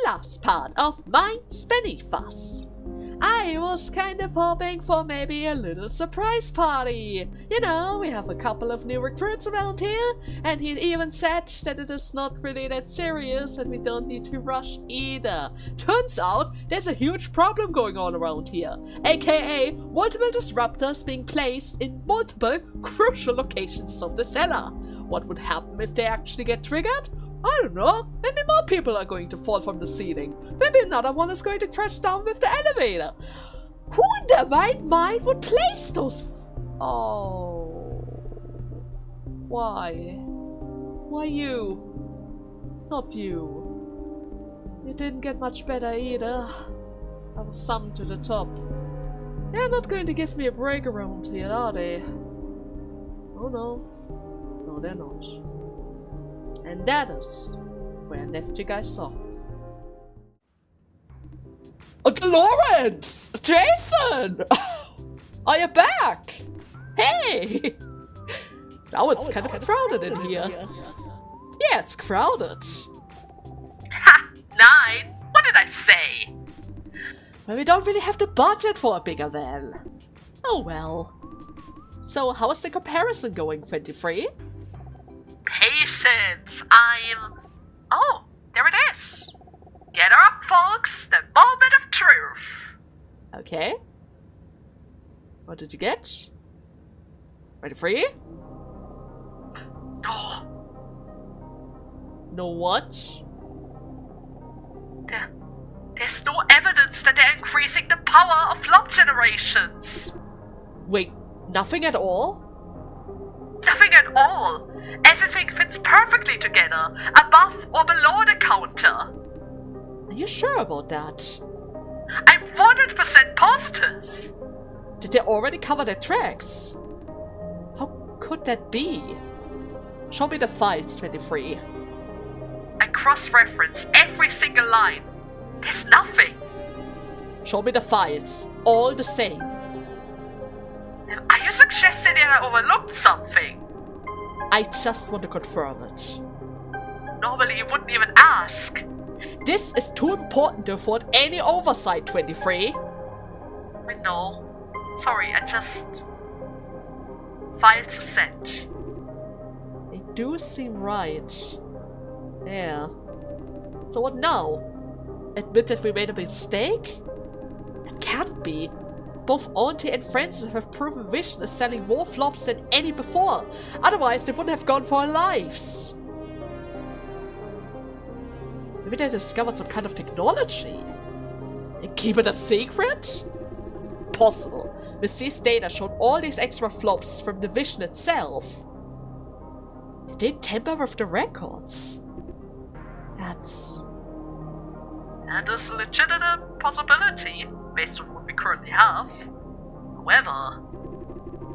last part of my spinny fuss. I was kind of hoping for maybe a little surprise party. You know, we have a couple of new recruits around here, and he even said that it is not really that serious and we don't need to rush either. Turns out, there's a huge problem going on around here, aka multiple disruptors being placed in multiple crucial locations of the cellar. What would happen if they actually get triggered? I don't know, maybe more people are going to fall from the ceiling. Maybe another one is going to crash down with the elevator. Who in their right mind would place those Oh. Why? Why you? Not you. You didn't get much better either. I was summoned to the top. They're not going to give me a break around here, are they? Oh no. No, they're not. And that is where I left you guys off. Lawrence! Jason! Are you back? Hey! Now it's kind of crowded in here. Yeah, it's crowded. Ha! 9? What did I say? Well, we don't really have the budget for a bigger van. Oh well. So, how is the comparison going, 23? Patience! Oh, there it is. Get her up, folks. The moment of truth. Okay. What did you get? 23? No. No what? There's no evidence that they're increasing the power of flop generations. Wait, nothing at all? Nothing at all. Everything fits perfectly together, above or below the counter. Are you sure about that? I'm 100% positive. Did they already cover their tracks? How could that be? Show me the files, 23. I cross-reference every single line. There's nothing. Show me the files, all the same. Are you suggesting that I overlooked something? I just want to confirm it. Normally you wouldn't even ask. This is too important to afford any oversight, 23. I know. Sorry, I just... Files to send. They do seem right. Yeah. So what now? Admit that we made a mistake? That can't be. Both Auntie and Francis have proven Vision is selling more flops than any before. Otherwise, they wouldn't have gone for our lives. Maybe they discovered some kind of technology. And keep it a secret? Possible. Mysterious data showed all these extra flops from the Vision itself. Did they tamper with the records? That is a legitimate possibility, based on what we currently have. However...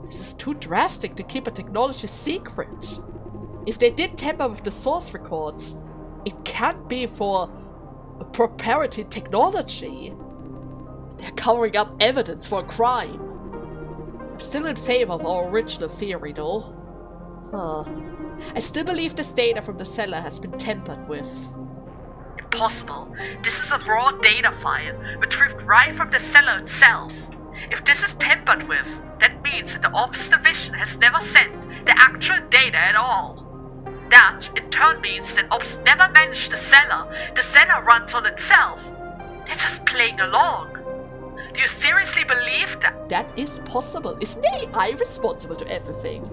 This is too drastic to keep a technology secret. If they did tamper with the source records, it can't be for a proprietary technology. They're covering up evidence for a crime. I'm still in favor of our original theory, though. I still believe this data from the cellar has been tampered with. Impossible. This is a raw data file, retrieved right from the cellar itself. If this is tampered with, that means that the Ops Division has never sent the actual data at all. That, in turn, means that Ops never managed the cellar. The cellar runs on itself. They're just playing along. Do you seriously believe that? That is possible. Isn't AI responsible to everything?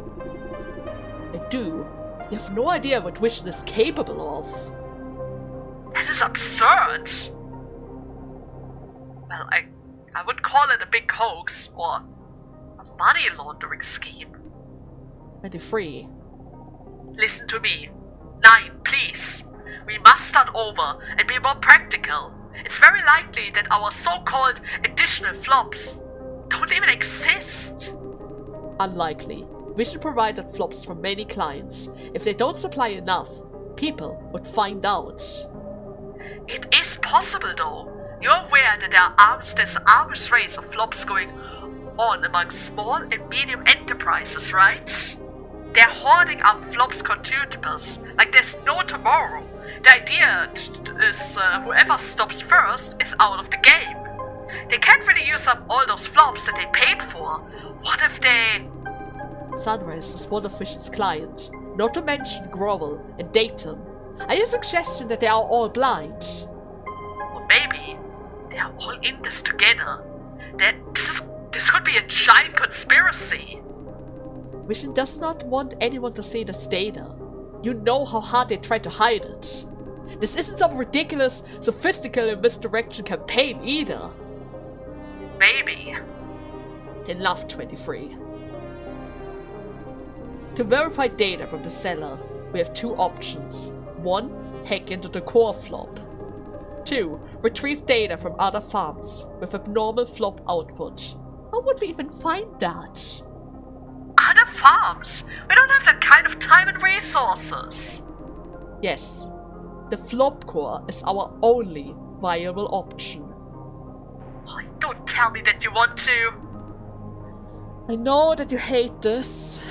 I do. You have no idea what Vision is capable of. That is absurd. Well, I would call it a big hoax, or a money laundering scheme. 23. Listen to me. 9, please. We must start over and be more practical. It's very likely that our so-called additional flops don't even exist. Unlikely. Vision provided flops for many clients. If they don't supply enough, people would find out. It is possible, though. You're aware that there's an arms race of flops going on among small and medium enterprises, right? They're hoarding up flops contributors like there's no tomorrow. The idea is whoever stops first is out of the game. They can't really use up all those flops that they paid for. What if they... Sunrise is one of Vision's clients, not to mention Grovel and Dayton. Are you suggesting that they are all blind? Or maybe they are all in this together. This could be a giant conspiracy. Vision does not want anyone to see this data. You know how hard they try to hide it. This isn't some ridiculous, sophisticated misdirection campaign either. Maybe. Enough, 23. To verify data from the seller, we have two options. 1. Hack into the core flop. 2. Retrieve data from other farms with abnormal flop output. How would we even find that? Other farms? We don't have that kind of time and resources. Yes. The flop core is our only viable option. Oh, don't tell me that you want to. I know that you hate this.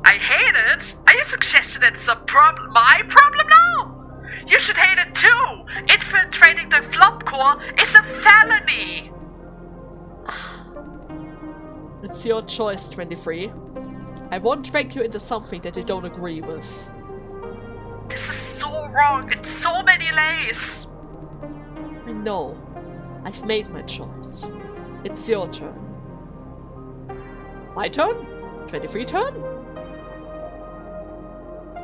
I hate it? Are you suggesting that it's my problem now? You should hate it too! Infiltrating the flop core is a felony! It's your choice, 23. I won't drag you into something that you don't agree with. This is so wrong in so many ways! I know. I've made my choice. It's your turn. My turn? 23 turn?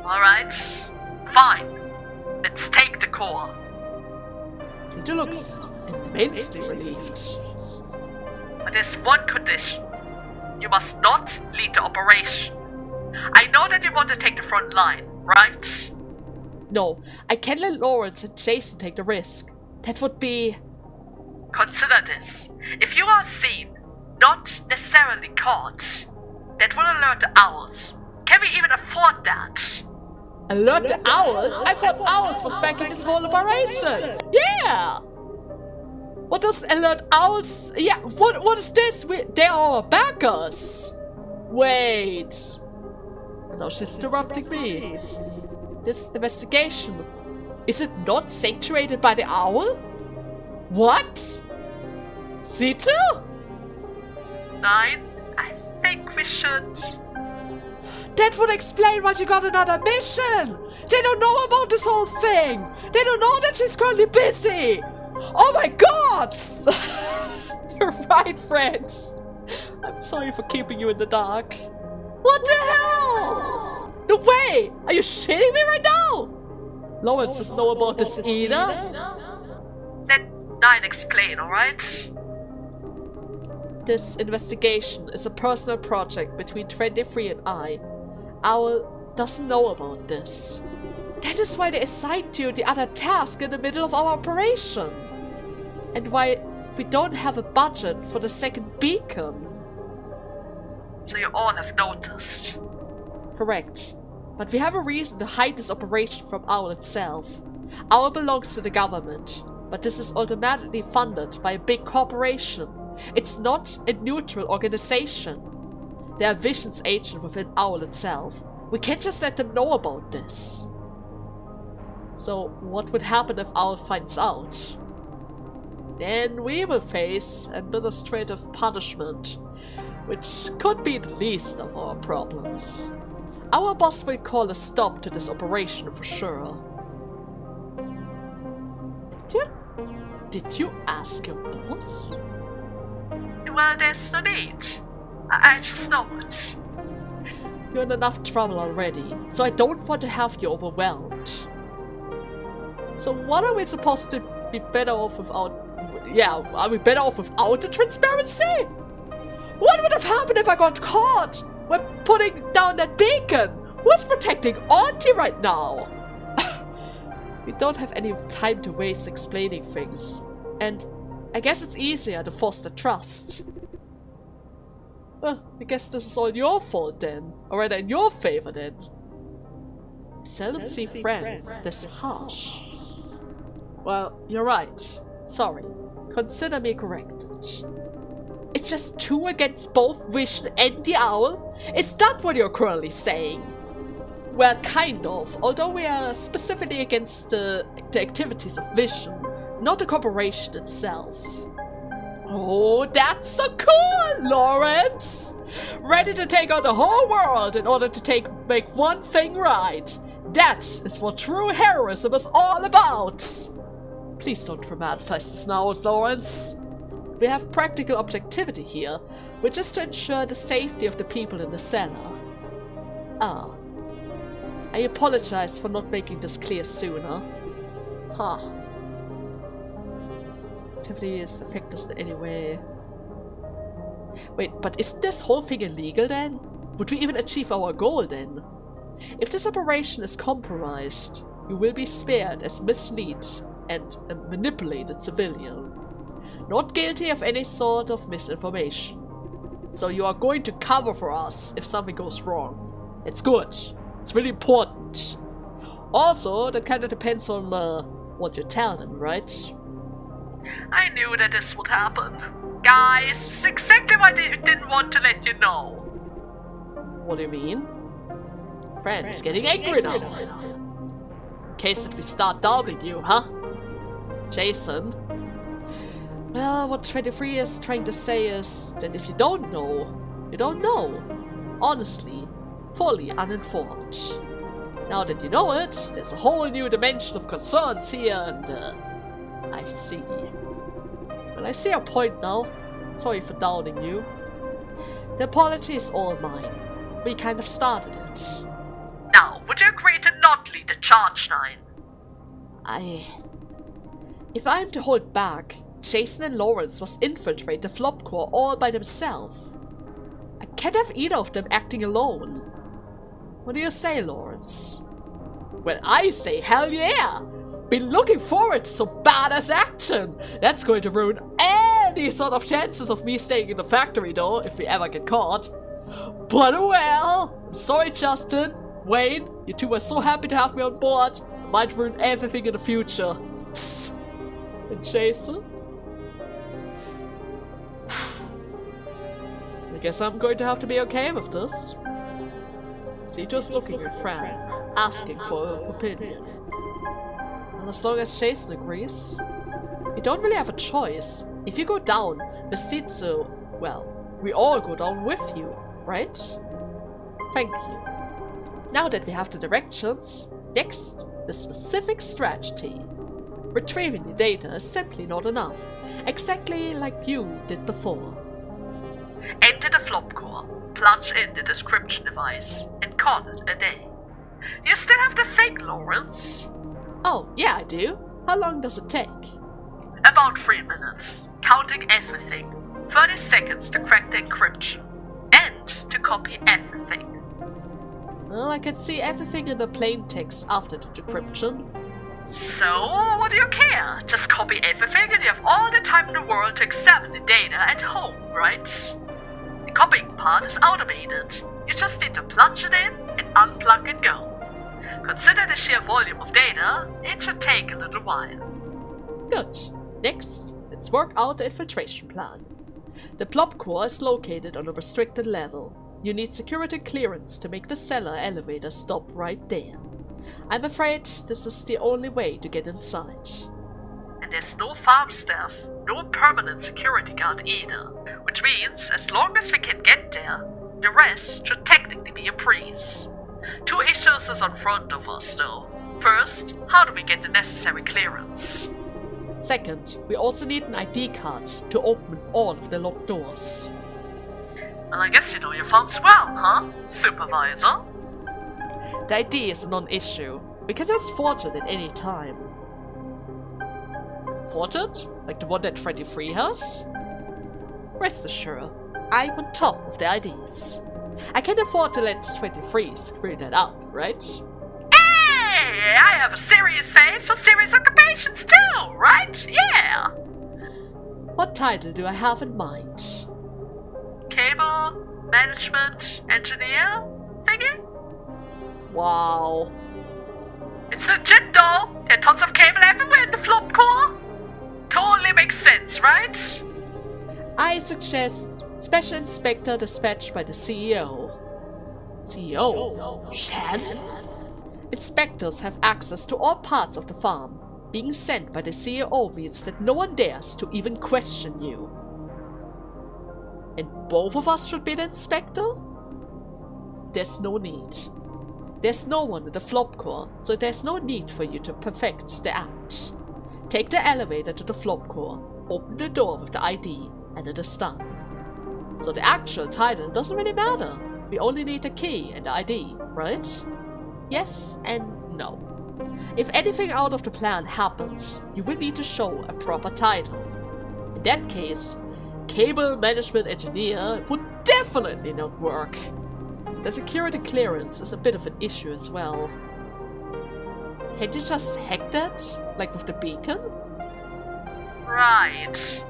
Alright, fine. Let's take the core. Zito looks immensely relieved. But there's one condition. You must not lead the operation. I know that you want to take the front line, right? No, I can't let Lawrence and Jason take the risk. That would be... Consider this. If you are seen, not necessarily caught, that will alert the owls. Can we even afford that? Alert the owls? I thought owls was back in this whole operation. Yeah! What does alert owls? Yeah, what is this? They are our backers. Wait. Now she's interrupting me. This investigation, is it not sanctuated by the owl? What? Zito? 9, I think we should... That would explain why you got another mission! They don't know about this whole thing! They don't know that she's currently busy! Oh my god! You're right, friends! I'm sorry for keeping you in the dark. What the hell? No way! Are you shitting me right now? Lawrence doesn't know about this either? Let 9 explain, alright? This investigation is a personal project between 23 and I. Owl doesn't know about this. That is why they assigned you the other task in the middle of our operation. And why we don't have a budget for the second beacon. So you all have noticed. Correct. But we have a reason to hide this operation from Owl itself. Owl belongs to the government, but this is automatically funded by a big corporation. It's not a neutral organization. They are Vision's agent within Owl itself. We can't just let them know about this. So what would happen if Owl finds out? Then we will face administrative punishment, which could be the least of our problems. Our boss will call a stop to this operation for sure. Did you ask your boss? Well, there's no need. I just know it. You're in enough trouble already, so I don't want to have you overwhelmed. So what are we supposed to be better off without... Yeah, are we better off without the transparency? What would have happened if I got caught when putting down that beacon? Who's protecting Auntie right now? We don't have any time to waste explaining things. And I guess it's easier to foster trust. Well, I guess this is all your fault then. Or rather in your favor then. I seldom see friend this harsh. Well, you're right. Sorry. Consider me corrected. It's just 2 against both Vision and the Owl? Is that what you're currently saying? Well, kind of, although we are specifically against the activities of Vision, not the corporation itself. Oh, that's so cool, Lawrence! Ready to take on the whole world in order to make one thing right. That is what true heroism is all about! Please don't dramatize this now, Lawrence. We have practical objectivity here, which is to ensure the safety of the people in the cellar. Ah. I apologize for not making this clear sooner. Huh. Activities affect us in any way. Wait, but isn't this whole thing illegal then? Would we even achieve our goal then? If this operation is compromised, you will be spared as mislead and a manipulated civilian. Not guilty of any sort of misinformation. So you are going to cover for us if something goes wrong. It's good. It's really important. Also, that kind of depends on what you tell them, right? I knew that this would happen. Guys, this is exactly why they didn't want to let you know. What do you mean? Friend is getting angry now. In case that we start doubting you, huh? Jason? Well, what 23 is trying to say is that if you don't know, you don't know. Honestly, fully uninformed. Now that you know it, there's a whole new dimension of concerns here and I see. Well, I see your point now. Sorry for doubting you. The apology is all mine. We kind of started it. Now, would you agree to not lead the charge line? If I am to hold back, Jason and Lawrence must infiltrate the Flop Core all by themselves. I can't have either of them acting alone. What do you say, Lawrence? Well, I say hell yeah! Been looking forward to some badass action! That's going to ruin any sort of chances of me staying in the factory though, if we ever get caught. But well, I'm sorry Justin, Wayne, you two were so happy to have me on board. I might ruin everything in the future. And Jason? I guess I'm going to have to be okay with this. See, just looking at Fran, asking for her opinion. And as long as Jason agrees, you don't really have a choice. If you go down, Mestizo, well, we all go down with you, right? Thank you. Now that we have the directions, next, the specific strategy. Retrieving the data is simply not enough, exactly like you did before. Enter the Flop Core, plunge in the description device, and call it a day. Do you still have the thing, Lawrence? Oh, yeah, I do. How long does it take? About 3 minutes, counting everything. 30 seconds to crack the encryption, and to copy everything. Well, I can see everything in the plain text after the decryption. So, what do you care? Just copy everything and you have all the time in the world to examine the data at home, right? The copying part is automated. You just need to plunge it in and unplug and go. Consider the sheer volume of data, it should take a little while. Good. Next, let's work out the infiltration plan. The Plop Core is located on a restricted level. You need security clearance to make the cellar elevator stop right there. I'm afraid this is the only way to get inside. And there's no farm staff, no permanent security guard either. Which means, as long as we can get there, the rest should technically be a breeze. 2 issues is in front of us though. First, how do we get the necessary clearance? Second, we also need an ID card to open all of the locked doors. And I guess you know your farms well, huh, Supervisor? The ID is a non-issue. We can just forge it at any time. Forge it? Like the one that 23 has? Rest assured, I'm on top of the IDs. I can afford to let 23 screw that up, right? Hey! I have a serious face for serious occupations too, right? Yeah! What title do I have in mind? Cable, management, engineer, thingy? Wow. It's legit though. There are tons of cable everywhere in the Flop Core. Totally makes sense, right? I suggest Special Inspector dispatched by the CEO. CEO? Shan? Inspectors have access to all parts of the farm. Being sent by the CEO means that no one dares to even question you. And both of us should be the inspector? There's no need. There's no one in the flop core, so there's no need for you to perfect the act. Take the elevator to the flop core, open the door with the ID, and it is done. So the actual title doesn't really matter. We only need the key and the ID, right? Yes and no. If anything out of the plan happens, you will need to show a proper title. In that case, Cable Management Engineer would definitely not work. The security clearance is a bit of an issue as well. Can't you just hack that? Like with the beacon? Right.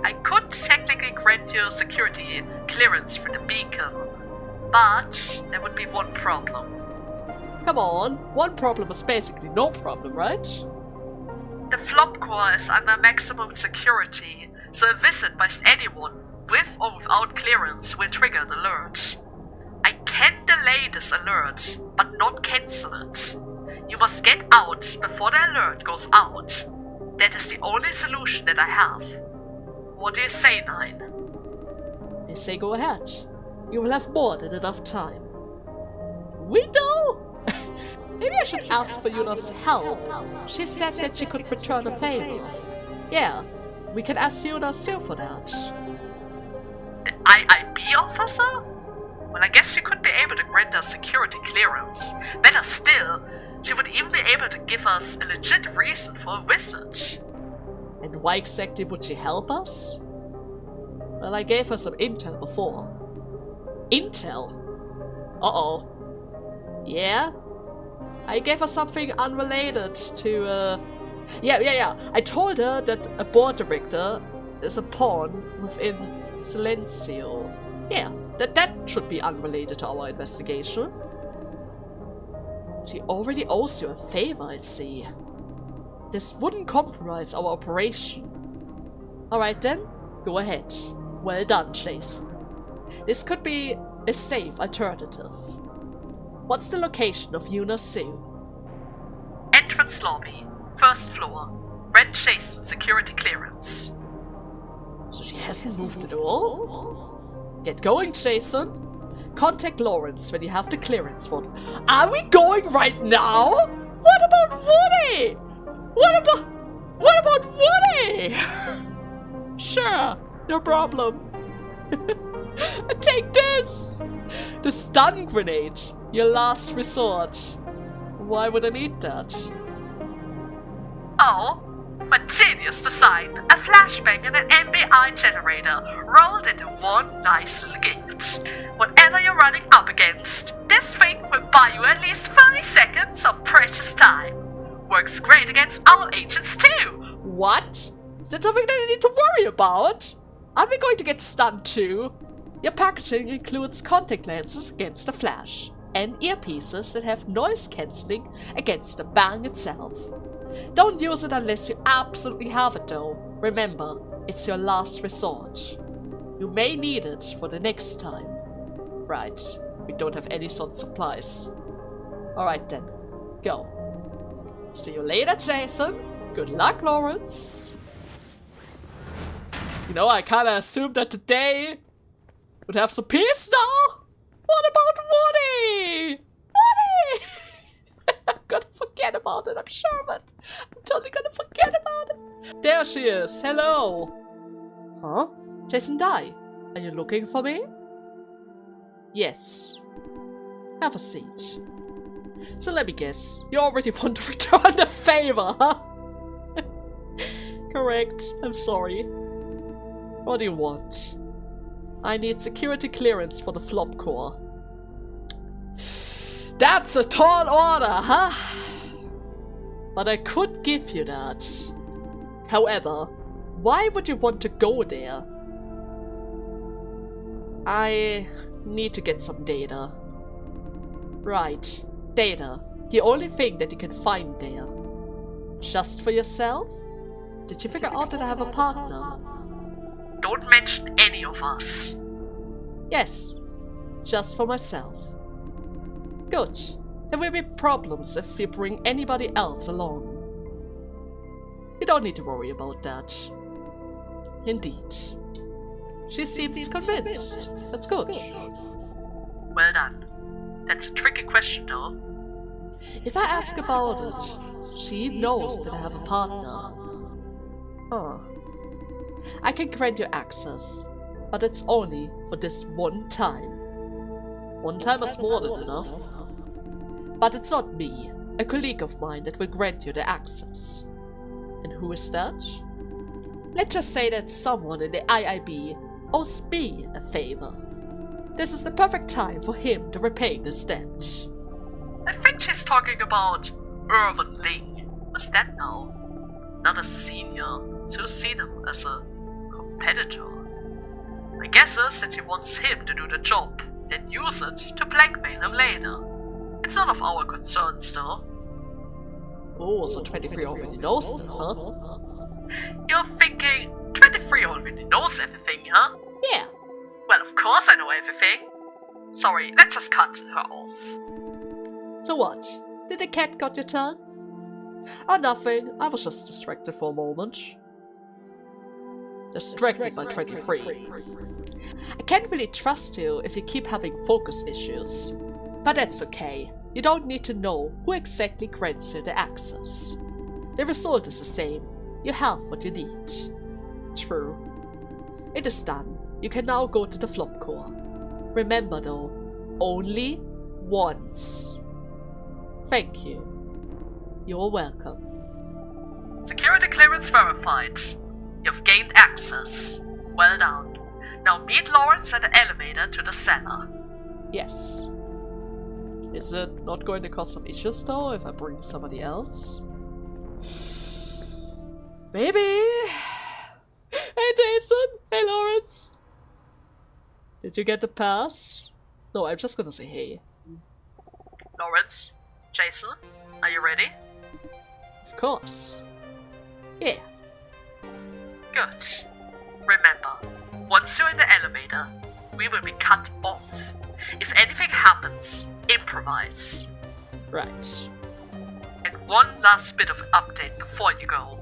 I could technically grant you security clearance for the beacon, but there would be one problem. Come on, one problem is basically no problem, right? The flop core is under maximum security, so a visit by anyone, with or without clearance, will trigger an alert. I can delay this alert, but not cancel it. You must get out before the alert goes out. That is the only solution that I have. What do you say, Nine? I say go ahead. You will have more than enough time. We do? Maybe I should ask for Yuna's help. She said that she could return a favor. Yeah, we can ask Yuna still for that. The IIB officer? Well, I guess she could be able to grant us security clearance. Better still, she would even be able to give us a legit reason for a visit. And why exactly would she help us? Well, I gave her some intel before. Intel? Uh-oh. Yeah? I gave her something unrelated to, Yeah. I told her that a board director is a pawn within Silencio. Yeah, that should be unrelated to our investigation. She already owes you a favor, I see. This wouldn't compromise our operation. Alright then, go ahead. Well done, Jason. This could be a safe alternative. What's the location of Yuna Sue? Entrance lobby, first floor. Rent Jason security clearance. So she hasn't moved at all? Get going, Jason. Contact Lawrence when you have the clearance for them. Are we going right now? What about Woody? What about Woody? Sure, no problem. Take this! The stun grenade, your last resort. Why would I need that? Oh, my genius designed a flashbang and an MBI generator rolled into one nice little gift. Whatever you're running up against, this thing will buy you at least 30 seconds of precious time. Works great against all agents too. What? Is that something that I need to worry about? Are we going to get stunned too? Your packaging includes contact lenses against the flash, and earpieces that have noise cancelling against the bang itself. Don't use it unless you absolutely have it though. Remember, it's your last resort. You may need it for the next time. Right, we don't have any sort of supplies. Alright then, go. See you later, Jason. Good luck, Lawrence. You know, I kinda assumed that today would have some peace now. What about Woody? Woody! I'm gonna forget about it, I'm sure of it. I'm totally gonna forget about it. There she is, hello. Huh? Jason Dye, are you looking for me? Yes. Have a seat. So let me guess, you already want to return the favor, huh? Correct, I'm sorry. What do you want? I need security clearance for the flop core. That's a tall order, huh? But I could give you that. However, why would you want to go there? I need to get some data. Right, data. The only thing that you can find there. Just for yourself? Did you figure out that I have a partner? Don't mention any of us. Yes, just for myself. Good. There will be problems if we bring anybody else along. You don't need to worry about that. Indeed. She seems convinced. That's good. Well done. That's a tricky question, though. If I ask about it, she knows that I have a partner. Huh. I can grant you access, but it's only for this one time. One time is more than enough. But it's not me, a colleague of mine that will grant you the access. And who is that? Let's just say that someone in the IIB owes me a favor. This is the perfect time for him to repay this debt. I think she's talking about Irvin Ling. What's that now? Not a senior, so seen him as a competitor. My guess is that she wants him to do the job, then use it to blackmail him later. It's none of our concerns, though. Oh, so 23 already knows that, huh? You're thinking 23 already knows everything, huh? Yeah. Well, of course I know everything. Sorry, let's just cut her off. So what? Did the cat got your tongue? Oh, nothing. I was just distracted for a moment. Distracted by 23. I can't really trust you if you keep having focus issues. But that's okay. You don't need to know who exactly grants you the access. The result is the same. You have what you need. True. It is done. You can now go to the flop core. Remember though, only once. Thank you. You're welcome. Security clearance verified. You've gained access. Well done. Now meet Lawrence at the elevator to the cellar. Yes. Is it not going to cause some issues though if I bring somebody else? Maybe. Hey Jason! Hey Lawrence! Did you get the pass? No, I'm just gonna say hey. Lawrence? Jason? Are you ready? Of course. Yeah. Good. Remember, once you're in the elevator, we will be cut off. If anything happens, improvise. Right. And one last bit of update before you go.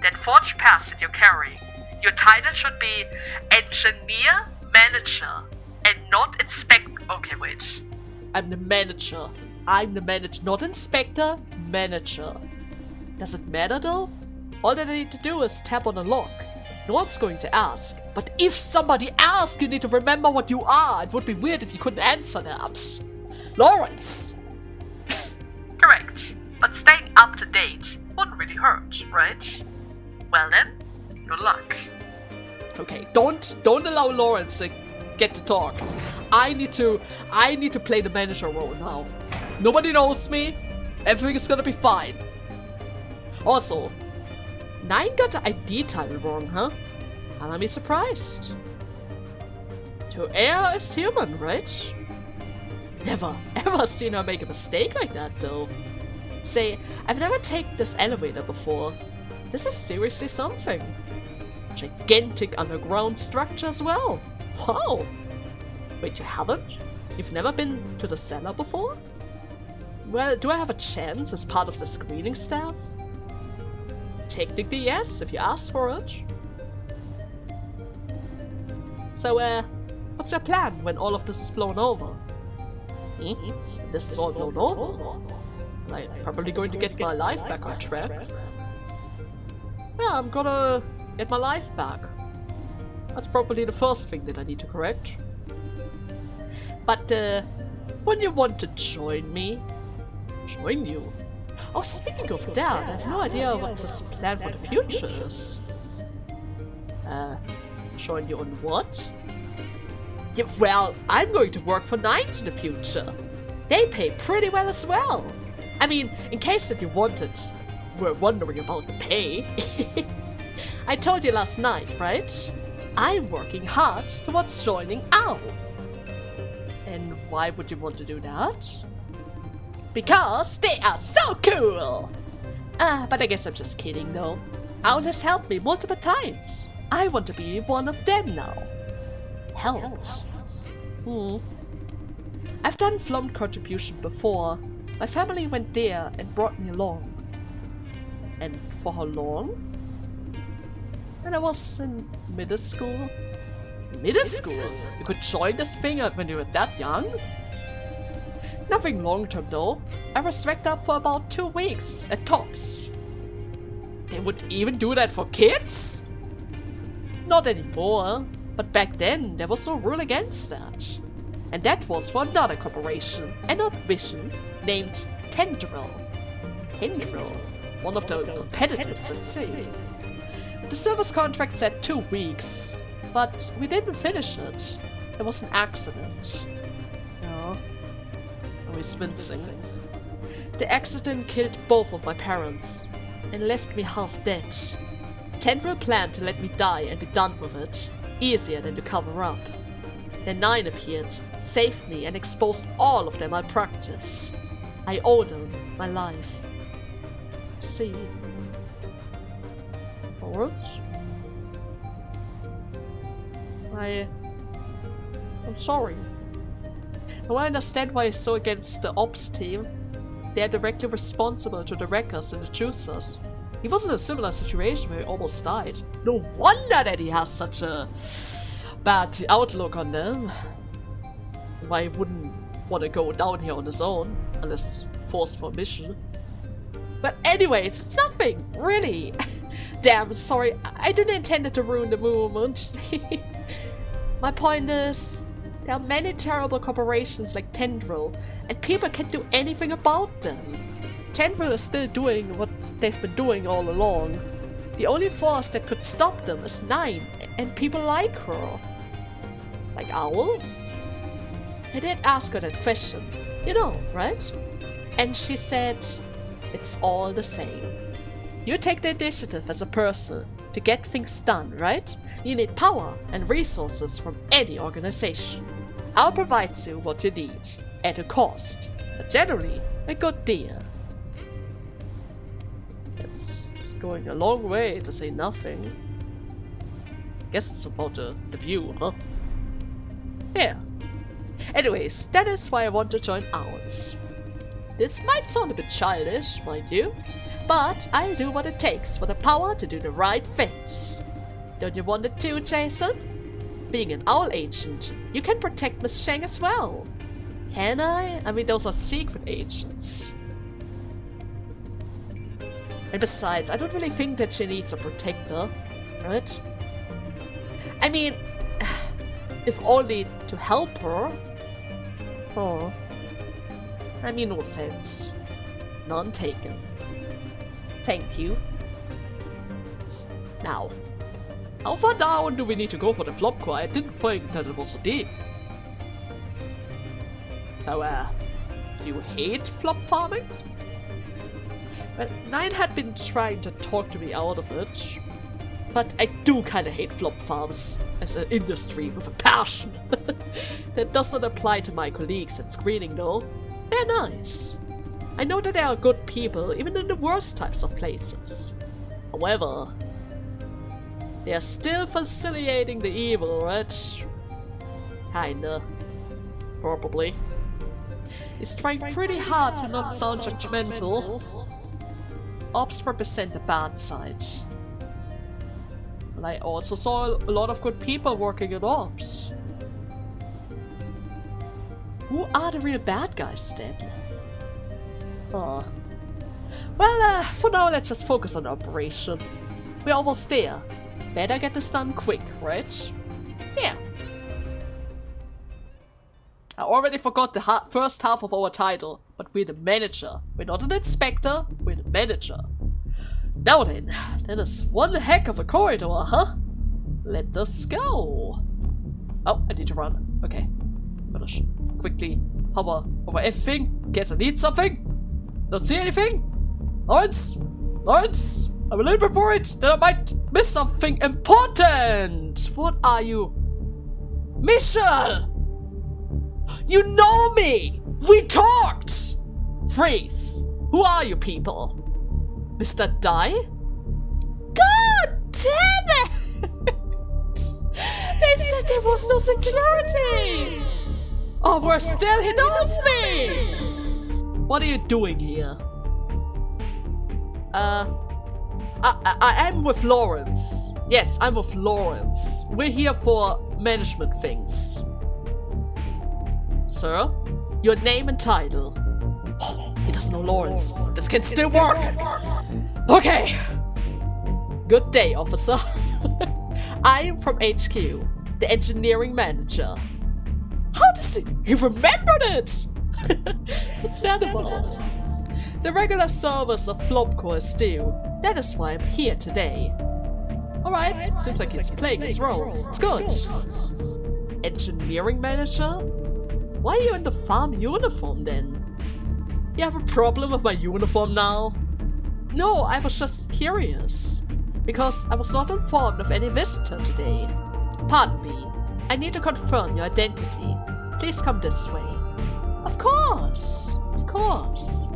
That forged pass that you're carrying, your title should be Engineer Manager and not Inspector. Okay, wait. I'm the manager. I'm the manager, not inspector, manager. Does it matter though? All that I need to do is tap on a lock. No one's going to ask. But if somebody asks, you need to remember what you are. It would be weird if you couldn't answer that. Lawrence! Correct. But staying up to date wouldn't really hurt, right? Well then, good luck. Okay, don't allow Lawrence to get to talk. I need to play the manager role now. Nobody knows me. Everything is gonna be fine. Also, 9 got the ID title wrong, huh? And I'm surprised. To err is human, right? Never ever seen her make a mistake like that, though. Say, I've never taken this elevator before. This is seriously something. Gigantic underground structure as well. Wow. Wait, you haven't? You've never been to the cellar before? Well, do I have a chance as part of the screening staff? Technically yes, if you ask for it. So, what's your plan when all of this is blown over? This is all blown over? I'm probably going to get my life back on track. Yeah, I'm gonna get my life back. That's probably the first thing that I need to correct. But, when you want to join me? Join you? Oh, speaking of that, I have no idea what his plan for the future is. Join you on what? Yeah, well, I'm going to work for Nines in the future. They pay pretty well as well. I mean, in case that you were wondering about the pay. I told you last night, right? I'm working hard towards joining OWL. And why would you want to do that? Because they are so cool! But I guess I'm just kidding though. OWL has helped me multiple times. I want to be one of them now. Helped? I've done flump contribution before, My family went there and brought me along. And for how long? When I was in middle school. Middle school? You could join this thing when you were that young? Nothing long-term though. I was racked up for about 2 weeks at tops. They would even do that for kids? Not anymore, but back then there was no rule against that. And that was for another corporation, and not Vision, named Tendril. Tendril? One of the competitors, I see. The service contract said 2 weeks, but we didn't finish it. There was an accident. Yeah. Oh, he's wincing. The accident killed both of my parents, and left me half dead. Tendril planned to let me die and be done with it, easier than to cover up. Then 9 appeared, saved me, and exposed all of their malpractice. I owe them my life. See. Alright. I'm sorry. Now I understand why he's so against the ops team. They are directly responsible to the wreckers and the choosers. He was in a similar situation where he almost died. No wonder that he has such a bad outlook on them. Why he wouldn't want to go down here on his own, unless forced for a mission. But anyways, it's nothing, really. Damn, sorry, I didn't intend to ruin the moment. My point is, there are many terrible corporations like Tendril, and people can't do anything about them. Tendril is still doing what they've been doing all along. The only force that could stop them is 9, and people like her. Like Owl? I did ask her that question, you know, right? And she said, it's all the same. You take the initiative as a person to get things done, right? You need power and resources from any organization. I'll provide you what you need, at a cost, but generally a good deal. It's going a long way to say nothing. Guess it's about the view, huh? Yeah. Anyways, that is why I want to join Owls. This might sound a bit childish, mind you, but I'll do what it takes for the power to do the right things. Don't you want it too, Jason? Being an Owl agent, you can protect Miss Shang as well. Can I? I mean, those are secret agents. And besides, I don't really think that she needs a protector, right? I mean, if only to help her. Oh. I mean, no offense. None taken. Thank you. Now, how far down do we need to go for the flop core? I didn't think that it was so deep. So, do you hate flop farming? Well, 9 had been trying to talk to me out of it, but I do kinda hate flop farms as an industry with a passion. That doesn't apply to my colleagues at screening though. They're nice. I know that there are good people even in the worst types of places. However, they are still facilitating the evil, right? Kinda. Probably. It's trying pretty hard to not sound judgmental. Ops represent the bad side. But I also saw a lot of good people working in Ops. Who are the real bad guys then? Oh. Well, for now let's just focus on the operation. We're almost there. Better get this done quick, right? Yeah. I already forgot the first half of our title, but we're the manager. We're not an inspector, we're the manager. Now then, that is one heck of a corridor, huh? Let us go. Oh, I need to run. Okay. Gotta quickly hover over everything. Guess I need something. Don't see anything? Lawrence? Lawrence? I'm a little bit worried that I might miss something important. What are you? Michelle! You know me! We talked! Freeze! Who are you people? Mr. Dai? God damn it! They said there was no security! Oh, we're still, he knows me! What are you doing here? I'm with Lawrence. Yes, I'm with Lawrence. We're here for management things. Sir, your name and title. Oh, he doesn't know Lawrence. This can still work. Okay. Good day, officer. I am from HQ, the engineering manager. How does he remembered it? What's that about? The regular service of Flopcore is due. That is why I'm here today. Alright, seems like he's playing his role. It's good. Engineering manager? Why are you in the farm uniform then? You have a problem with my uniform now? No, I was just curious. Because I was not informed of any visitor today. Pardon me, I need to confirm your identity. Please come this way. Of course, of course.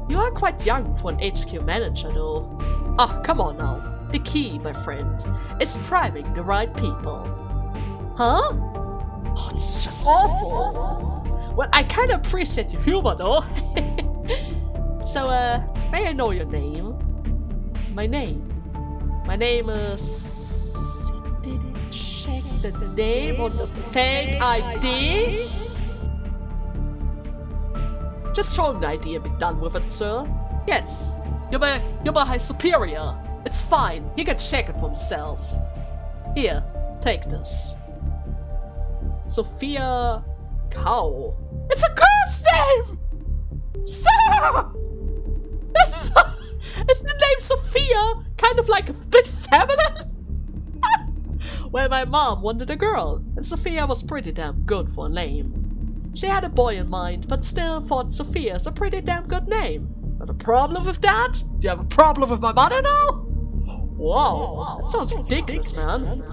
You are quite young for an HQ manager though. Ah, come on now. The key, my friend, is priming the right people. Huh? Oh, this is just awful. Well, I kinda appreciate your humor though. So, may I know your name? My name? My name is... Didn't check the name on the fake ID? Just show him the ID and be done with it, sir. Yes, you're my high superior. It's fine, he can check it for himself. Here, take this. Sophia Cow. It's a girl's name! Sir! Is the name Sophia kind of like a bit feminine? Well, my mom wanted a girl, and Sophia was pretty damn good for a name. She had a boy in mind, but still thought Sophia's a pretty damn good name. Got a problem with that? Do you have a problem with my mother now? Wow, that sounds ridiculous, man.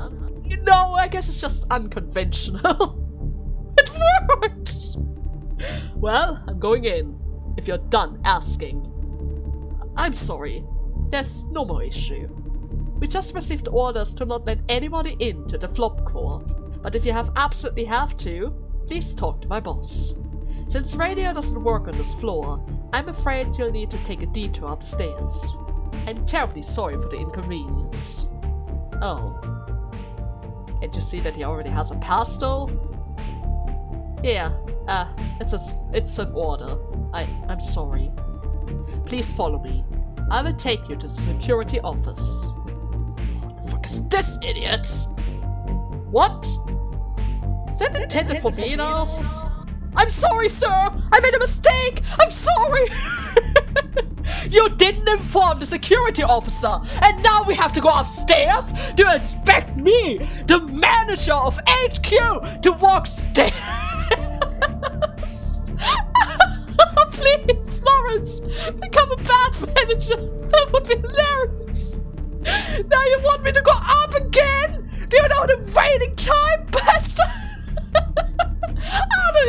No, I guess it's just unconventional. It worked! Well, I'm going in, if you're done asking. I'm sorry, there's no more issue. We just received orders to not let anybody into the Flopcore, but if you absolutely have to, please talk to my boss. Since radio doesn't work on this floor, I'm afraid you'll need to take a detour upstairs. I'm terribly sorry for the inconvenience. Oh. Can't you see that he already has a pass though? Yeah, it's an order. I'm sorry. Please follow me. I will take you to the security office. What the fuck is this, idiot? What? Is that intended for me now? I'm sorry, sir! I made a mistake! I'm sorry! You didn't inform the security officer, and now we have to go upstairs to expect me, the manager of HQ, to walk stairs! Please, Lawrence, become a bad manager. That would be hilarious. Now you want me to go up again? Do you know the waiting time, bastard?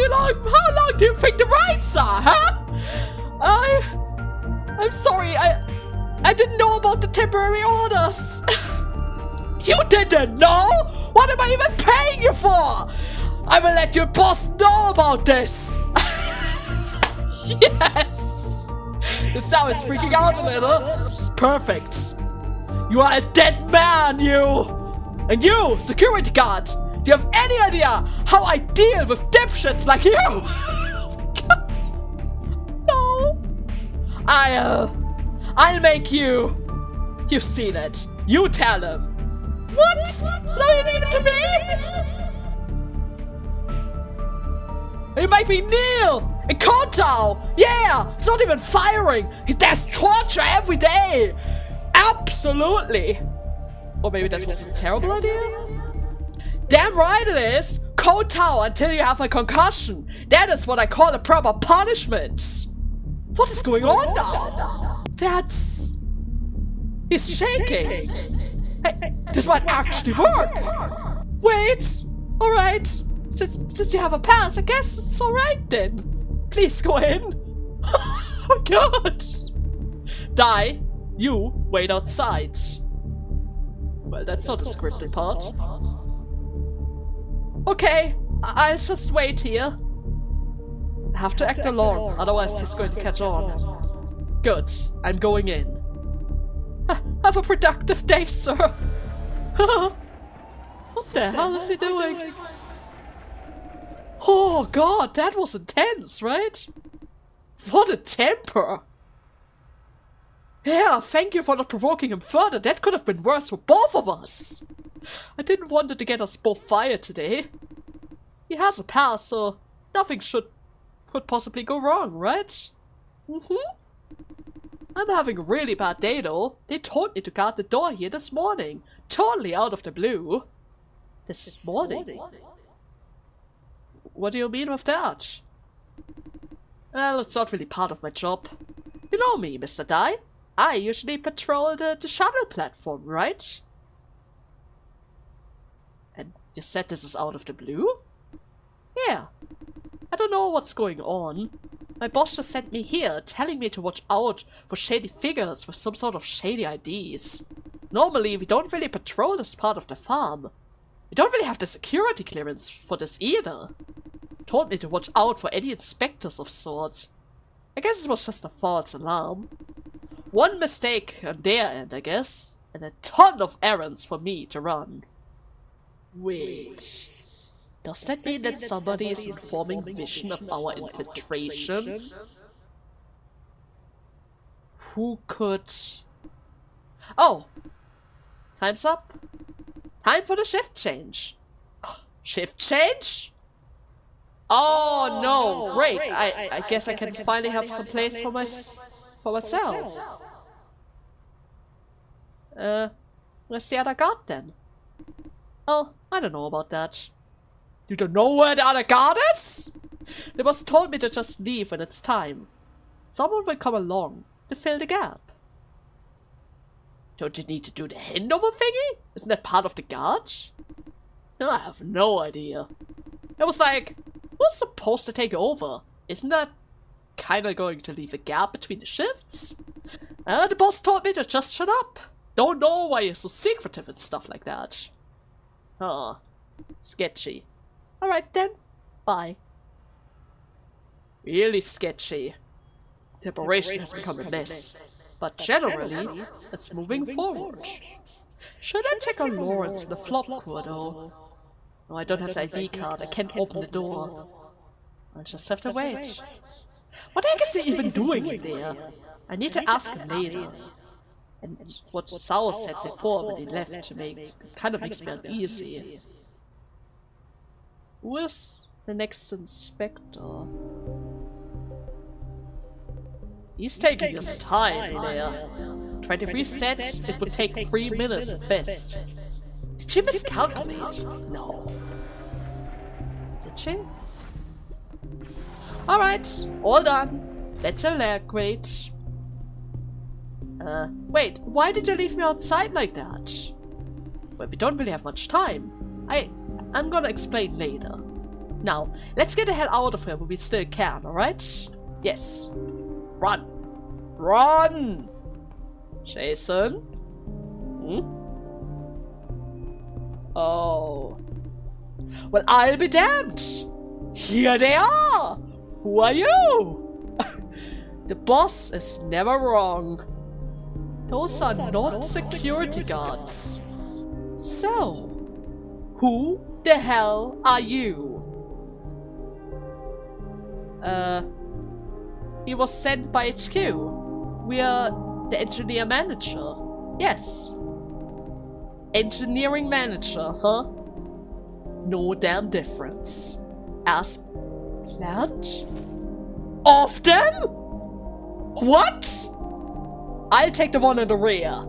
How long do you think the rides are, huh? I'm sorry, I didn't know about the temporary orders. You didn't know? What am I even paying you for? I will let your boss know about this. Yes! This now is freaking out a little. This is perfect. You are a dead man, you! And you, security guard, do you have any idea how I deal with dipshits like you? No. I'll make you. You've seen it. You tell him. What? Now you leave it to me? It might be Neil. In Kontau! Yeah! It's not even firing! There's torture every day! Absolutely! Or maybe that was a terrible idea? Damn right it is! Kontau until you have a concussion! That is what I call a proper punishment! What is going on now? That's... He's shaking! Hey, this might actually work! Wait! Alright! Since you have a pass, I guess it's alright then! Please go in. Oh my god. Die. You wait outside. Well, that's not a scripted part. Okay, I'll just wait here. I have to act alone, otherwise he's going to catch on. Good, I'm going in. Have a productive day, sir. What the hell is he doing? Oh god, that was intense, right? What a temper! Yeah, thank you for not provoking him further. That could have been worse for both of us. I didn't want it to get us both fired today. He has a pass, so nothing could possibly go wrong, right? I'm having a really bad day though. They told me to guard the door here this morning. Totally out of the blue. This morning? What do you mean with that? Well, it's not really part of my job. You know me, Mr. Dye. I usually patrol the shuttle platform, right? And you said this is out of the blue? Yeah. I don't know what's going on. My boss just sent me here, telling me to watch out for shady figures with some sort of shady IDs. Normally, we don't really patrol this part of the farm. We don't really have the security clearance for this either. Told me to watch out for any inspectors of sorts. I guess it was just a false alarm. One mistake on their end, I guess, and a ton of errands for me to run. Wait. Does that mean that somebody is informing Vision of our infiltration? Who could... Oh! Time's up. Time for the shift change. Shift change? Oh no, great. I guess I can finally have some place for myself. Where's the other guard then? Oh, I don't know about that. You don't know where the other guard is? They must told me to just leave when it's time. Someone will come along to fill the gap. Don't you need to do the handover thingy? Isn't that part of the guard? I have no idea. It was like, who's supposed to take over? Isn't that kinda going to leave a gap between the shifts? The boss told me to just shut up. Don't know why you're so secretive and stuff like that. Huh. Sketchy. Alright then. Bye. Really sketchy. The operation has become a mess. But generally, it's moving forward. Should I check on Lawrence in the flop core though? No, I don't have the ID card. I can't open the door. I'll just have to wait. What the heck is he even doing in there? I need to ask him later. And what Sao said before when he left to make it kind of makes me uneasy. Who is the next inspector? He's taking his time there. 23 said it would take 3 minutes at best. Did she miscalculate? No. Did she? Alright, all done. Let's evacuate. Wait, why did you leave me outside like that? Well, we don't really have much time. I'm gonna explain later. Now, let's get the hell out of here when we still can, alright? Yes. Run! Run! Jason? Oh. Well, I'll be damned! Here they are! Who are you? The boss is never wrong. Those are not security guards. So, who the hell are you? He was sent by HQ. We are the engineer manager. Yes. Engineering manager, huh? No damn difference. As planned? Of them? What? I'll take the one in the rear.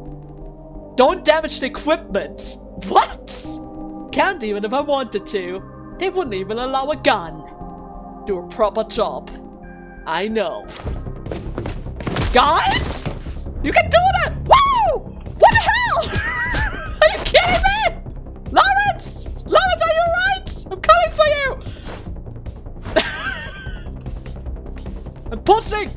Don't damage the equipment. What? Can't even if I wanted to. They wouldn't even allow a gun. Do a proper job. I know. Guys? You can do that! Whoa! What the hell? Are you kidding me? Lawrence! Lawrence, are you right? I'm coming for you! I'm pushing!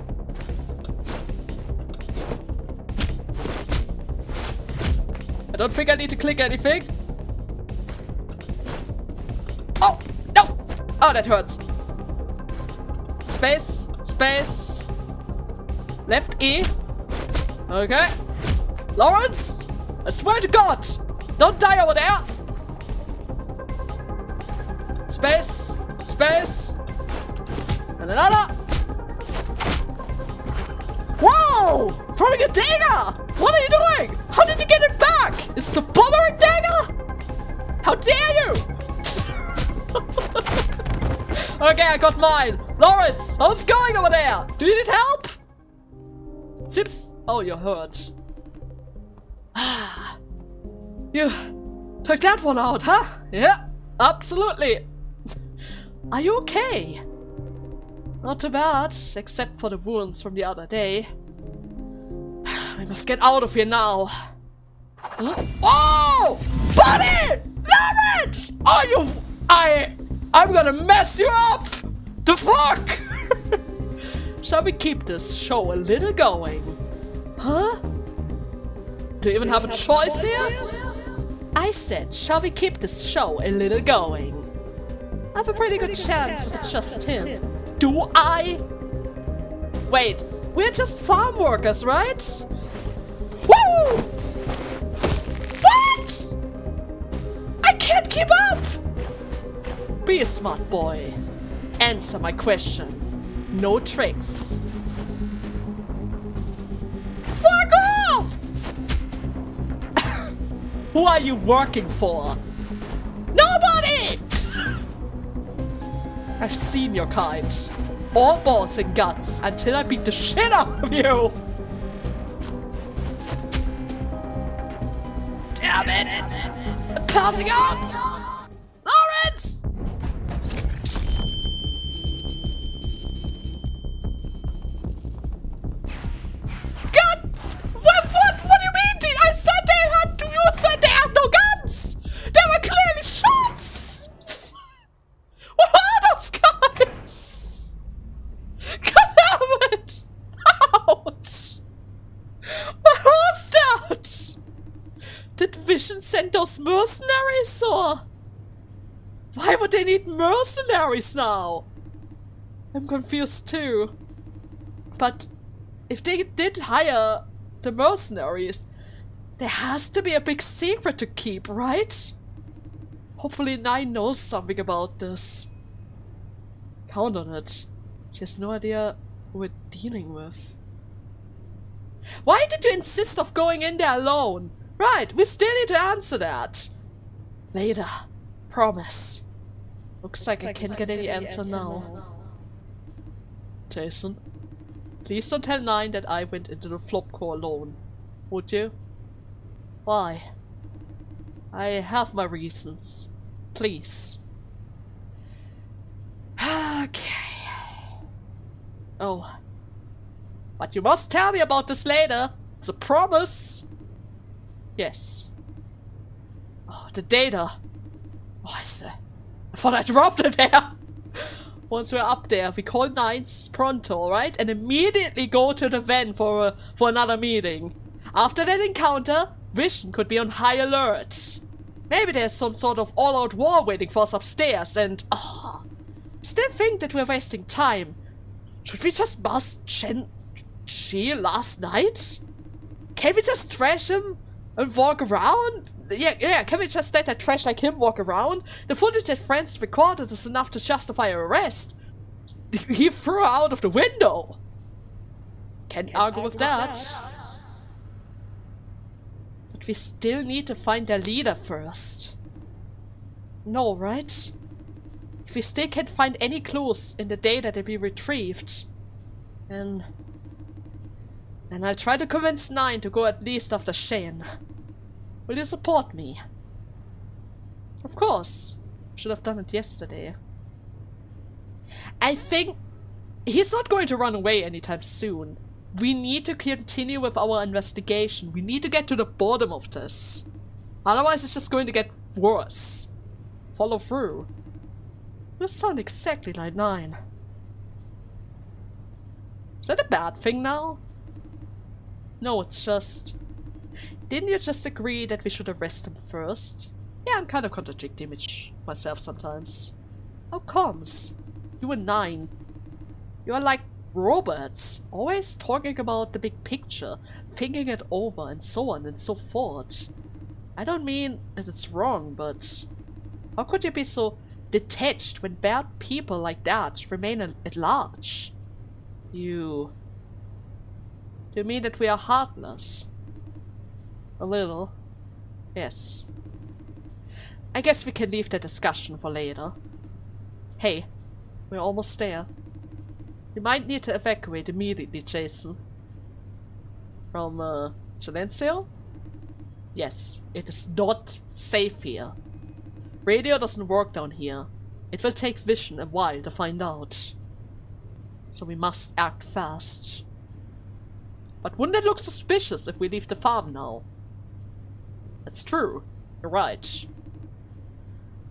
I don't think I need to click anything. Oh, no! Oh, that hurts. Space, space. Left E. Okay. Lawrence, I swear to God, don't die over there. Space, space. And another. Whoa! Throwing a dagger! What are you doing? How did you get it back? It's the bombering dagger? How dare you! Okay, I got mine. Lawrence, how's it going over there? Do you need help? Sips. Oh, you're hurt. You took that one out, huh? Yeah, absolutely. Are you okay? Not too bad, except for the wounds from the other day. We must get out of here now. Oh! Buddy! Lawrence! Oh, I'm gonna mess you up! The fuck? Shall we keep this show a little going? Huh? Do you even have a choice here? I said, shall we keep this show a little going? I have a pretty good chance if it's just him. Do I? Wait, we're just farm workers, right? Woo! What? I can't keep up! Be a smart boy. Answer my question. No tricks. Fuck off! Who are you working for? Nobody! I've seen your kind. All balls and guts until I beat the shit out of you! Damn it! I'm passing out! Lawrence! God! What do you mean? I said they had to, you said they had no guns! They were clearly shots! What are those guys? God damn it! Ouch! What was that? Did Vision send those mercenaries, or? Why would they need mercenaries now? I'm confused too. But if they did hire the mercenaries, there has to be a big secret to keep, right? Hopefully Nine knows something about this. Count on it. She has no idea who we're dealing with. Why did you insist of going in there alone? Right, we still need to answer that. Later. Promise. Looks like I can't get any answer now. Jason, please don't tell Nine that I went into the flop core alone. Would you? Why? I have my reasons. Please. Okay. Oh. But you must tell me about this later. It's a promise. Yes. Oh, the data. Oh, I thought I dropped it there. Once we're up there, we call Nines pronto, right? And immediately go to the van for another meeting. After that encounter, Vision could be on high alert. Maybe there's some sort of all-out war waiting for us upstairs, and still think that we're wasting time. Should we just bust Chi last night? Can we just trash him and walk around? Yeah, can we just let that trash like him walk around? The footage that friends recorded is enough to justify an arrest. He threw her out of the window. Can't argue with that. But we still need to find their leader first. No, right? If we still can't find any clues in the data that we retrieved, then I'll try to convince Nine to go at least after Shane. Will you support me? Of course. Should have done it yesterday. I think he's not going to run away anytime soon. We need to continue with our investigation. We need to get to the bottom of this. Otherwise it's just going to get worse. Follow through. You sound exactly like Nine. Is that a bad thing now? No, it's just... Didn't you just agree that we should arrest him first? Yeah, I'm kind of contradicting myself sometimes. How comes? You were 9. You are like robots, always talking about the big picture, thinking it over, and so on and so forth. I don't mean that it's wrong, but how could you be so detached when bad people like that remain at large? Do you mean that we are heartless? A little. Yes. I guess we can leave the discussion for later. Hey, we're almost there. You might need to evacuate immediately, Jason. From, Silencio? Yes, it is not safe here. Radio doesn't work down here. It will take Vision a while to find out. So we must act fast. But wouldn't it look suspicious if we leave the farm now? That's true. You're right.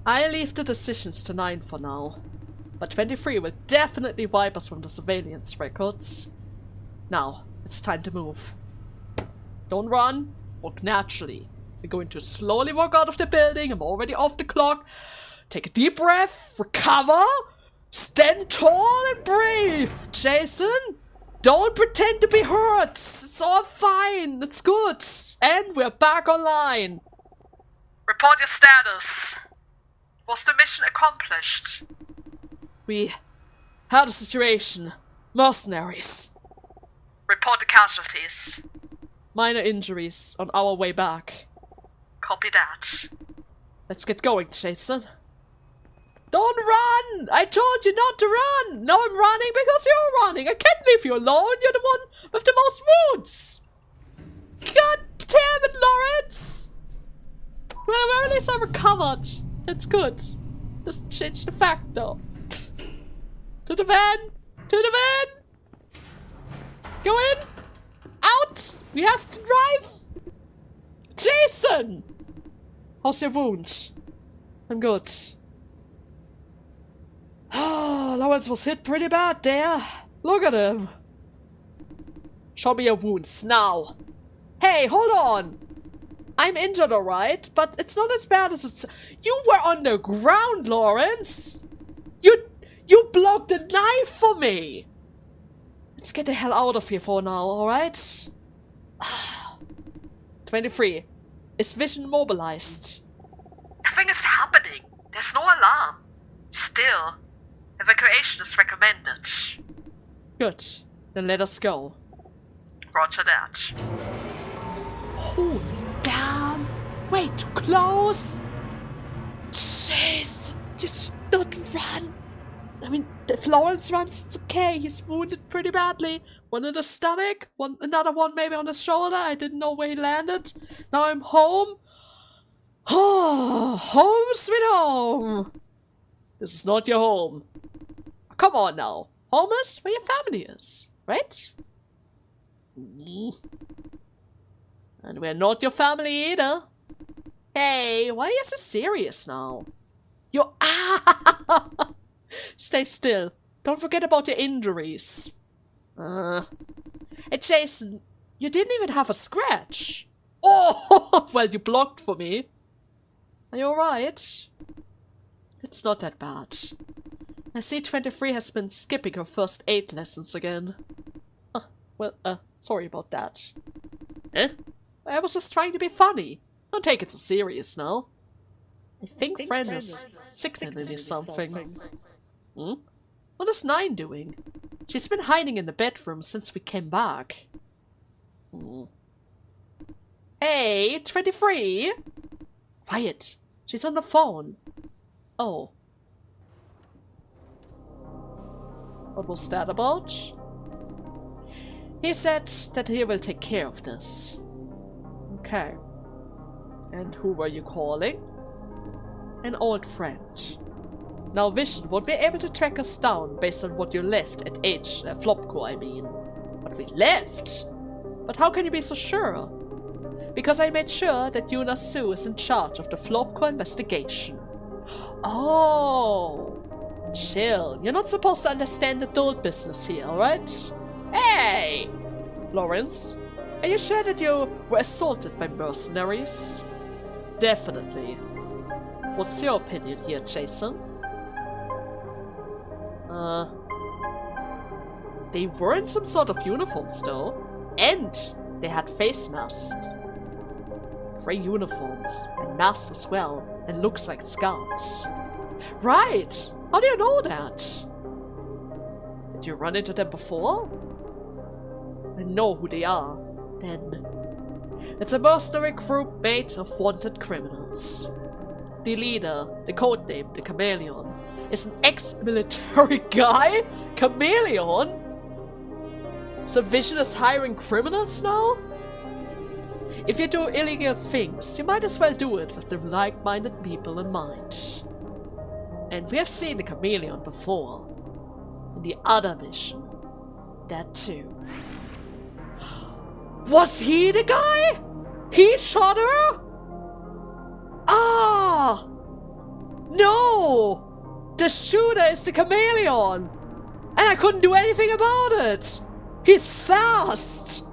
I'll leave the decisions to 9 for now. But 23 will definitely wipe us from the surveillance records. Now, it's time to move. Don't run. Walk naturally. We're going to slowly walk out of the building. I'm already off the clock. Take a deep breath. Recover. Stand tall and brave, Jason. Don't pretend to be hurt. It's all fine. It's good. And we're back online. Report your status. Was the mission accomplished? We had a situation. Mercenaries. Report the casualties. Minor injuries on our way back. Copy that. Let's get going, Jason. Don't run! I told you not to run! Now I'm running because you're running! I can't leave you alone! You're the one with the most wounds! God damn it, Lawrence! Well, at least I recovered. That's good. Doesn't change the fact, though. To the van! To the van! Go in! Out! We have to drive! Jason! How's your wound? I'm good. Lawrence was hit pretty bad there. Look at him. Show me your wounds, now. Hey, hold on. I'm injured, alright, but it's not as bad as it's... You were on the ground, Lawrence. You blocked the knife for me. Let's get the hell out of here for now, alright? 23. Is Vision mobilized? Nothing is happening. There's no alarm. Still, evacuation is recommended. Good. Then let us go. Roger that. Holy damn! Way too close! Jeez, just not run! I mean, if Lawrence runs, it's okay. He's wounded pretty badly. One in the stomach, another one maybe on his shoulder. I didn't know where he landed. Now I'm home. Oh, home sweet home! This is not your home. Come on now. Home is where your family is, right? And we're not your family either. Hey, why are you so serious now? You're... Stay still. Don't forget about your injuries. Hey, Jason, you didn't even have a scratch. Oh, well, you blocked for me. Are you alright? It's not that bad. I see 23 has been skipping her first aid lessons again. Sorry about that. I was just trying to be funny. Don't take it so serious now. I think friend is signaling me something. What is 9 doing? She's been hiding in the bedroom since we came back. Hey, 23? Quiet. She's on the phone. Oh. What was that about? He said that he will take care of this. Okay. And who were you calling? An old friend. Now Vision won't be able to track us down based on what you left at Flopco, I mean. What we left? But how can you be so sure? Because I made sure that Yuna Sue is in charge of the Flopco investigation. Oh! Chill. You're not supposed to understand adult business here, alright? Hey! Lawrence, are you sure that you were assaulted by mercenaries? Definitely. What's your opinion here, Jason? They were in some sort of uniforms though, and they had face masks. Grey uniforms, and masks as well, and looks like scouts. Right! How do you know that? Did you run into them before? I know who they are, then. It's a mercenary group made of wanted criminals. The leader, the codename, the Chameleon, is an ex-military guy? Chameleon? So Vision is hiring criminals now? If you do illegal things, you might as well do it with the like-minded people in mind. And we have seen the Chameleon before. In the other mission. That too. Was he the guy? He shot her? Ah! No! The shooter is the Chameleon! And I couldn't do anything about it! He's fast!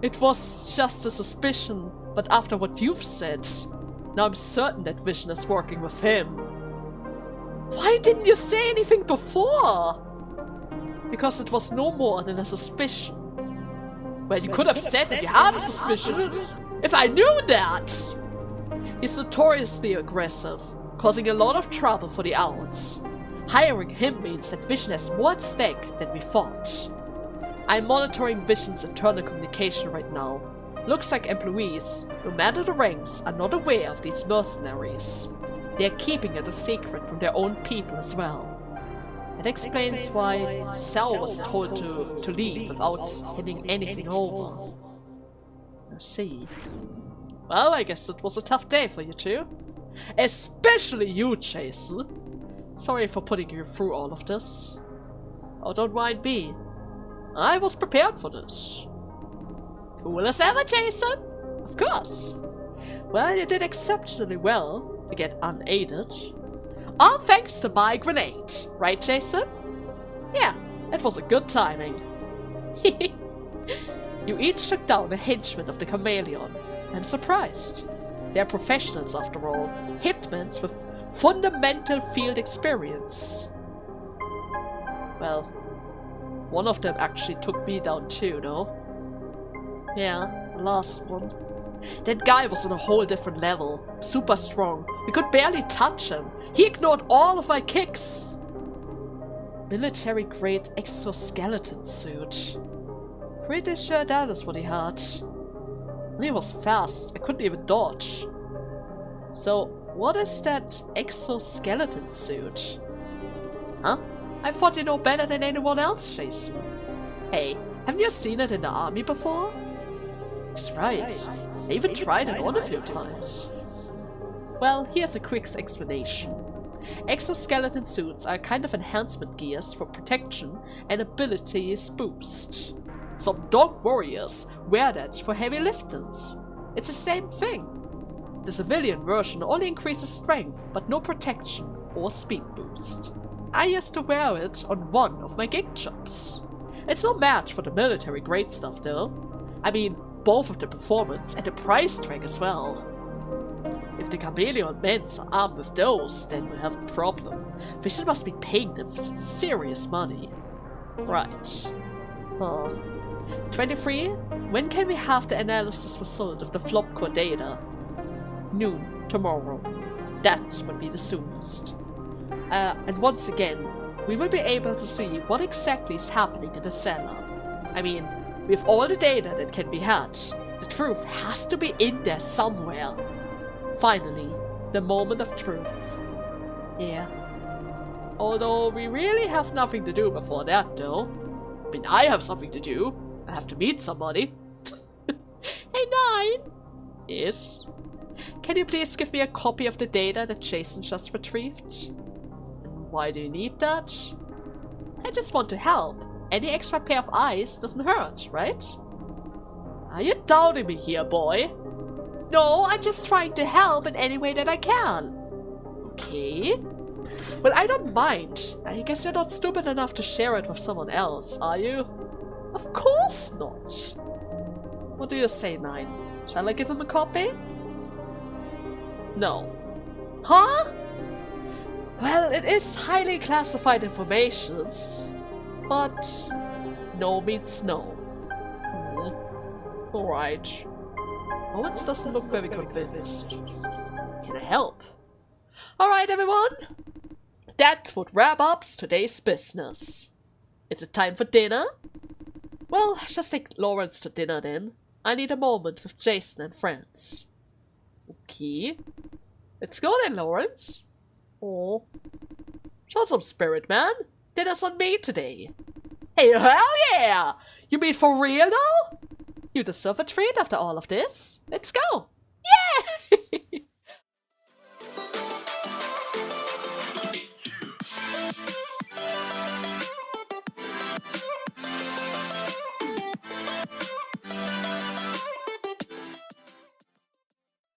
It was just a suspicion, but after what you've said, now I'm certain that Vision is working with him. Why didn't you say anything before? Because it was no more than a suspicion. Well, you could have said that you had a suspicion, if I knew that! He's notoriously aggressive, causing a lot of trouble for the Owls. Hiring him means that Vision has more at stake than we thought. I'm monitoring Vision's internal communication right now. Looks like employees, no matter the ranks, are not aware of these mercenaries. They're keeping it a secret from their own people as well. It explains why Sal was told to leave without handing anything over. I see. Well, I guess it was a tough day for you two. Especially you, Jason. Sorry for putting you through all of this. Oh, don't mind me. I was prepared for this. Cool as ever, Jason! Of course. Well, you did exceptionally well to get unaided. All thanks to my grenade, right, Jason? Yeah, it was a good timing. You each took down a henchman of the Chameleon. I'm surprised. They're professionals after all, hitmen with fundamental field experience. Well, one of them actually took me down too, though. Yeah, the last one. That guy was on a whole different level. Super strong. We could barely touch him. He ignored all of my kicks. Military-grade exoskeleton suit. Pretty sure that is what he had. And he was fast. I couldn't even dodge. So, what is that exoskeleton suit? Huh? I thought you know better than anyone else, Jason. Hey, haven't you seen it in the army before? That's right. I even tried it on a few times. Well, here's a quick explanation. Exoskeleton suits are kind of enhancement gears for protection and abilities boost. Some dog warriors wear that for heavy liftings. It's the same thing. The civilian version only increases strength, but no protection or speed boost. I used to wear it on one of my gig jobs. It's no match for the military grade stuff though. I mean, both of the performance and the price tag as well. If the Chameleon men are armed with those, then we'll have a problem. Vision must be paying them some serious money. Right. Huh. 23? When can we have the analysis result of the flop core data? Noon, tomorrow. That would be the soonest. And once again, we will be able to see what exactly is happening in the cellar. I mean, with all the data that can be had, the truth has to be in there somewhere. Finally, the moment of truth. Yeah. Although we really have nothing to do before that though. I mean, I have something to do. I have to meet somebody. Hey, Nine! Yes? Can you please give me a copy of the data that Jason just retrieved? And why do you need that? I just want to help. Any extra pair of eyes doesn't hurt, right? Are you doubting me here, boy? No, I'm just trying to help in any way that I can. Okay. Well, I don't mind. I guess you're not stupid enough to share it with someone else, are you? Of course not. What do you say, Nine? Shall I give him a copy? No. Huh? Well, it is highly classified information, but No means no. Alright. Lawrence doesn't look very convinced. Can I help? Alright, everyone. That would wrap up today's business. Is it time for dinner? Well, just take Lawrence to dinner then. I need a moment with Jason and friends. Okay. Let's go then, Lawrence. Oh. Show some spirit, man. Dinner's on me today. Hey, hell yeah! You mean for real now? You deserve a treat after all of this. Let's go. Yeah!